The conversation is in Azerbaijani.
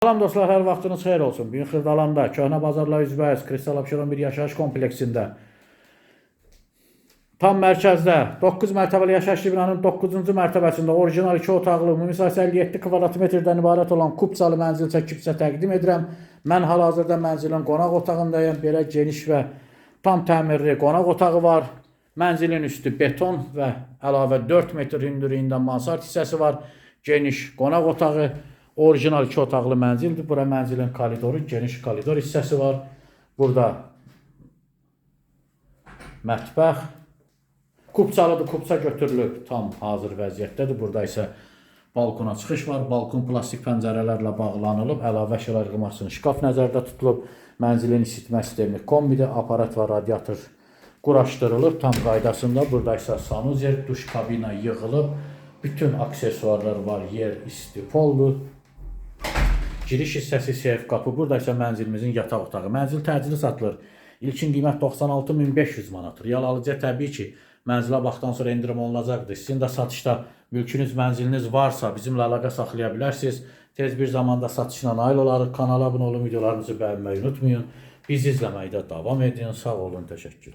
Salam dostlar, hər vaxtınız xeyir olsun. Bugün Xırdalanda, Köhnə Bazarlar üzbəyiz, Kristal Abşeron bir yaşayış kompleksində, tam mərkəzdə 9 mərtəbəli yaşayışlı binanın 9-cu mərtəbəsində orijinal 2 otaqlı, ümumi sahəsi 57 kvadrat metrdən ibarət olan kupçalı mənzil çəkib sizə təqdim edirəm. Mən hal-hazırda mənzilin qonaq otağındayım. Belə geniş və tam təmirli qonaq otağı var. Mənzilin üstü beton və əlavə 4 metr hündürlüyündə mansard hissəsi var. Geniş qonaq otağı. Orijinal 2 otaqlı mənzildir. Bura mənzilin koridoru, geniş koridor hissəsi var. Burada mətbəx. Kupçalıdır, kupça götürülüb, tam hazır vəziyyətdədir. Burada isə balkona çıxış var. Balkon plastik pəncərələrlə bağlanılıb. Əlavə əşyalar yığmaq üçün şkaf nəzərdə tutulub. Mənzilin isitmə sistemi kombidir. Aparat və radiator quraşdırılıb tam qaydasında. Burada isə sanuzer, duş kabina yığılıb. Bütün aksesuarlar var. Yer isti poldur. Giriş hissəsi seyf qapı. Burada isə mənzilimizin yataq otağı. Mənzil təcili satılır. İlkin qiymət 96.500 manatdır. Real alıcıya təbii ki, mənzilə baxdan sonra endirim olunacaqdır. Sizin də satışda mülkünüz, mənziliniz varsa bizimlə əlaqə saxlaya bilərsiniz. Tez bir zamanda satışına nail olarıq. Kanala abunə olun, videolarımızı bəyənməyi unutmayın. Bizi izləməkdə davam edin. Sağ olun, təşəkkür.